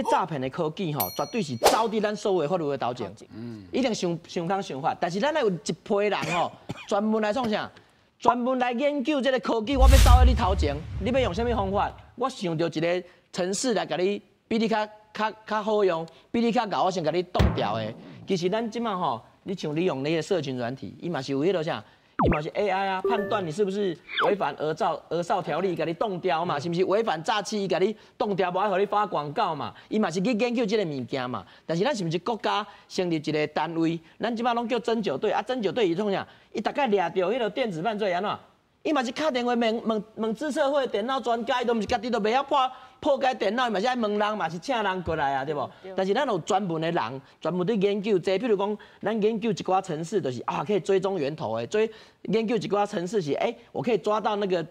诈骗的科技吼，绝对是走伫咱所有的法律的头前，一定想空想法。但是咱来有一批人吼，专门来创啥？专门来研究这个科技，我要走在你头前，你要用什么方法？我想到一个程式来甲你，比你较好用，比你较高，我先甲你冻掉的。其实咱即马吼，你像你用那些社群软体，伊嘛是有迄落啥？伊嘛是 AI 啊，判断你是不是违反儿少条例，给你冻掉嘛？是不是违反诈欺，给你冻掉，无爱互你发广告嘛？伊嘛是去研究这个物件嘛？但是咱是不是国家成立一个单位？咱即马拢叫侦九队啊，侦九队伊创啥？伊大概掠到迄个电子犯罪安怎？伊嘛是敲电话问资策会电脑专家，伊都毋是家己都袂晓破解电脑，伊嘛是爱问人，嘛是请人过来啊，对无？但是咱有专门的人，专门伫研究这，譬如讲，咱研究一寡程式，就是可以追踪源头的，研究一寡程式是，我可以抓到那个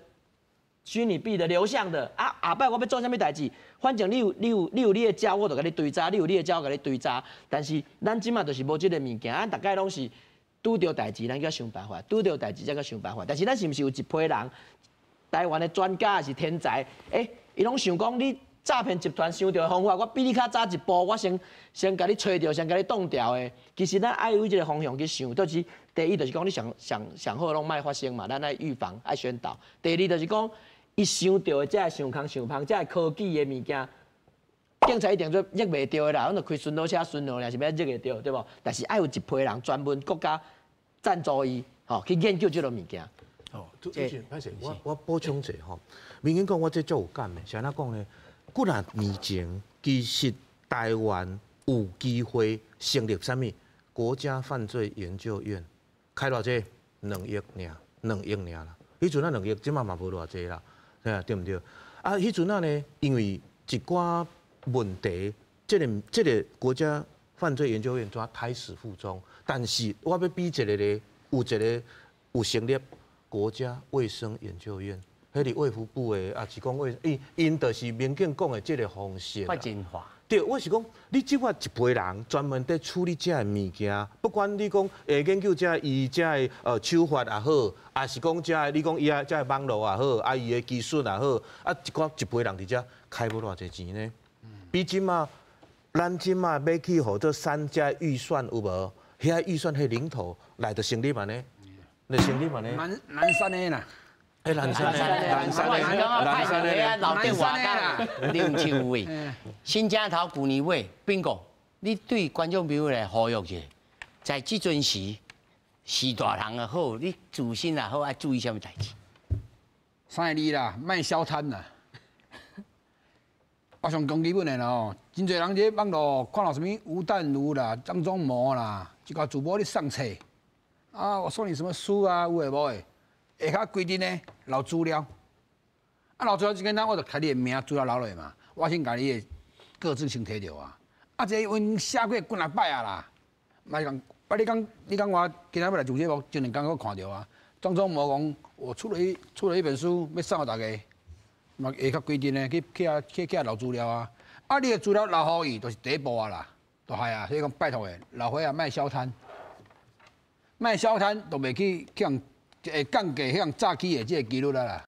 虚拟币的流向的后摆我要做啥物代志，反正你有你的招，我就甲你追查；你有你的招，甲你追查。但是咱即马就是无即个物件，大概拢是。拄到代志，咱要想办法；拄到代志，才要想办法。但是咱是毋是有一批人，台湾的专家还是天才？伊拢想讲你诈骗集团想到的方法，我比你较早一步，我先甲你找到，先甲你冻掉的。其实咱爱有这个方向去想，就是第一就是讲你上好拢莫发生嘛，咱爱预防、爱宣导。第二就是讲，伊想到的才会想空想芳，才会科技的物件。警察一定做认袂到的啦，阮就开巡逻车巡逻，也是要认会到，对无？但是爱有一批人专门国家赞助伊，去研究这个物件。歹势，我补充者吼，明显讲我这足有感的，是安怎讲呢？几若年前，其实台湾有机会成立啥物国家犯罪研究院，开偌济2亿尔啦。迄阵2亿，即马嘛无偌济啦，对毋对？迄阵呢，因为一寡问题，这个国家犯罪研究院怎胎死腹中？但是我要比一个咧，有成立国家卫生研究院，迄个卫福部的，也是讲因就是民警讲的这个方式。快进化。对，我是讲，你即款一批人专门在处理这的物件，不管你讲研究这伊这的手法也好，还是讲这你讲伊啊这网络也好，伊的技术也好，一批人伫遮开不偌济钱呢？比即马，咱即马要去互这3家预算有无？遐预算迄零头来得成立嘛呢？来成立嘛呢？南山的啦。南山的老电话啦，林秋伟，新街头旧年尾，bingo，你对观众朋友来呼吁一下，在这阵时，是大人也好，你自身也好，爱注意什么代志？3个字啦，卖消摊啦。我上讲基本的啦吼，真侪人伫网络看到什么吴淡如啦、张忠谋啦，一个主播咧上册，我送你什么书啊，有诶无诶？下骹规定呢留资料，留资料就简单，我就开你的名资料留落嘛，我先把你的个资先摕到啊。这阮写过几啊摆啊啦，咪讲，你讲我今仔要来做节目，前2天我看到啊，张忠谋讲我出了一本书，要送给大家。嘛下较规定呢，去留资料啊！你的资料留好伊，就是第一步啊啦，就系啊，所以讲拜托诶，留伙啊卖消摊，卖消摊都袂去向降低向诈欺的这个几率啦。